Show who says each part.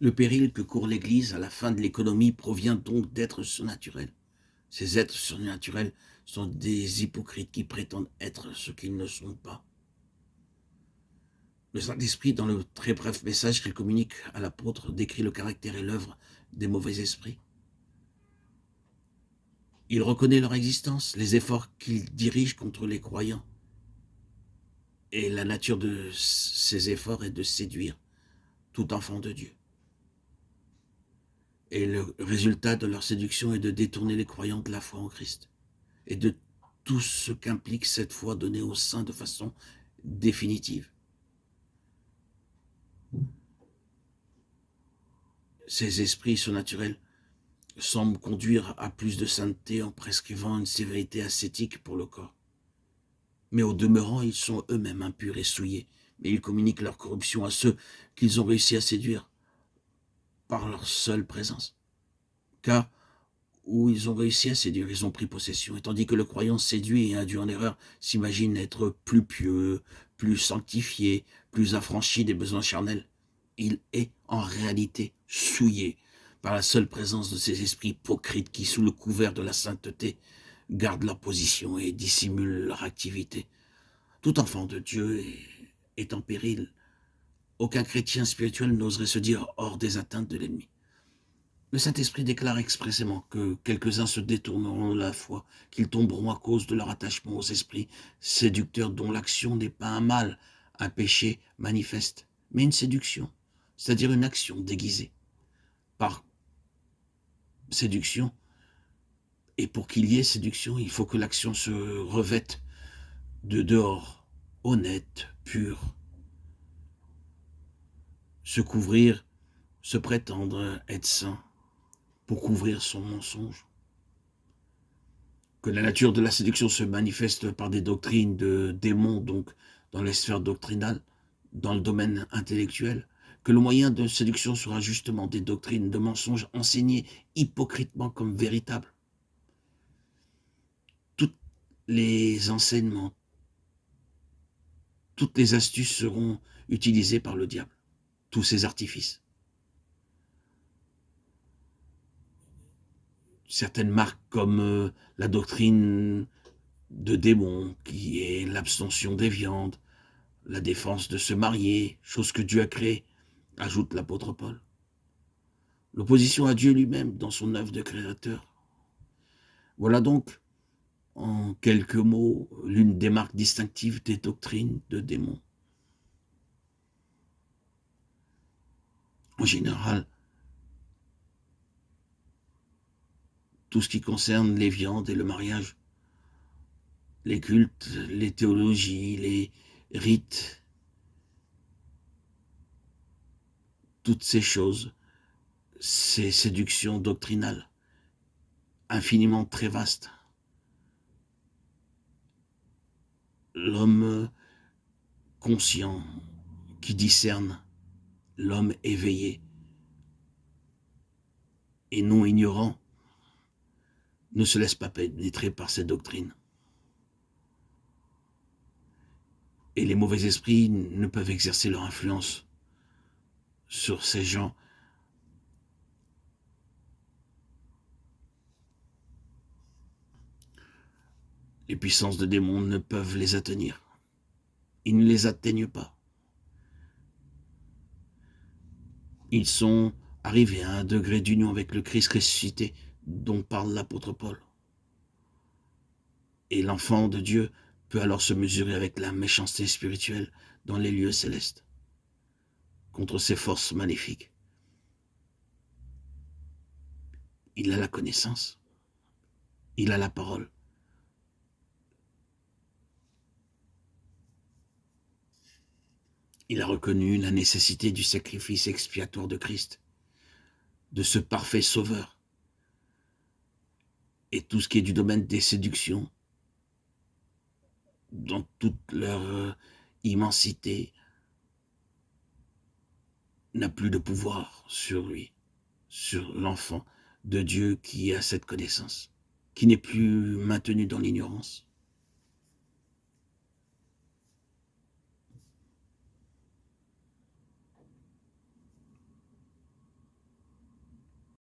Speaker 1: Le péril que court l'Église à la fin de l'économie provient donc d'êtres surnaturels. Ces êtres surnaturels sont des hypocrites qui prétendent être ce qu'ils ne sont pas. Le Saint-Esprit, dans le très bref message qu'il communique à l'apôtre, décrit le caractère et l'œuvre des mauvais esprits. Il reconnaît leur existence, les efforts qu'ils dirigent contre les croyants. Et la nature de ces efforts est de séduire tout enfant de Dieu. Et le résultat de leur séduction est de détourner les croyants de la foi en Christ et de tout ce qu'implique cette foi donnée au sein de façon définitive. Ces esprits surnaturels semblent conduire à plus de sainteté en prescrivant une sévérité ascétique pour le corps. Mais au demeurant, ils sont eux-mêmes impurs et souillés, mais ils communiquent leur corruption à ceux qu'ils ont réussi à séduire par leur seule présence. Car où ils ont réussi à séduire, ils ont pris possession, et tandis que le croyant séduit et induit en erreur s'imagine être plus pieux, plus sanctifié, plus affranchi des besoins charnels, il est en réalité souillé par la seule présence de ces esprits hypocrites qui, sous le couvert de la sainteté, gardent leur position et dissimulent leur activité. Tout enfant de Dieu est en péril. Aucun chrétien spirituel n'oserait se dire hors des atteintes de l'ennemi. Le Saint-Esprit déclare expressément que quelques-uns se détourneront de la foi, qu'ils tomberont à cause de leur attachement aux esprits séducteurs dont l'action n'est pas un mal, un péché manifeste, mais une séduction, c'est-à-dire une action déguisée. Par séduction, et pour qu'il y ait séduction, il faut que l'action se revête de dehors, honnête, pur. Se couvrir, se prétendre être saint, pour couvrir son mensonge. Que la nature de la séduction se manifeste par des doctrines de démons, donc dans les sphères doctrinales, dans le domaine intellectuel, que le moyen de séduction sera justement des doctrines de mensonges enseignées hypocritement comme véritables. Tous les enseignements, toutes les astuces seront utilisées par le diable, tous ses artifices. Certaines marques comme la doctrine de démons, qui est l'abstention des viandes, la défense de se marier, chose que Dieu a créée, ajoute l'apôtre Paul. L'opposition à Dieu lui-même dans son œuvre de créateur. Voilà donc, en quelques mots, l'une des marques distinctives des doctrines de démons. En général, tout ce qui concerne les viandes et le mariage, les cultes, les théologies, les rites, toutes ces choses, ces séductions doctrinales, infiniment très vastes. L'homme conscient, qui discerne, l'homme éveillé et non ignorant, ne se laisse pas pénétrer par ces doctrines. Et les mauvais esprits ne peuvent exercer leur influence sur ces gens. Les puissances de démons ne peuvent les atteindre. Ils ne les atteignent pas. Ils sont arrivés à un degré d'union avec le Christ ressuscité dont parle l'apôtre Paul. Et l'enfant de Dieu peut alors se mesurer avec la méchanceté spirituelle dans les lieux célestes, contre ces forces maléfiques. Il a la connaissance, il a la parole. Il a reconnu la nécessité du sacrifice expiatoire de Christ, de ce parfait sauveur. Et tout ce qui est du domaine des séductions, dans toute leur immensité, n'a plus de pouvoir sur lui, sur l'enfant de Dieu qui a cette connaissance, qui n'est plus maintenu dans l'ignorance.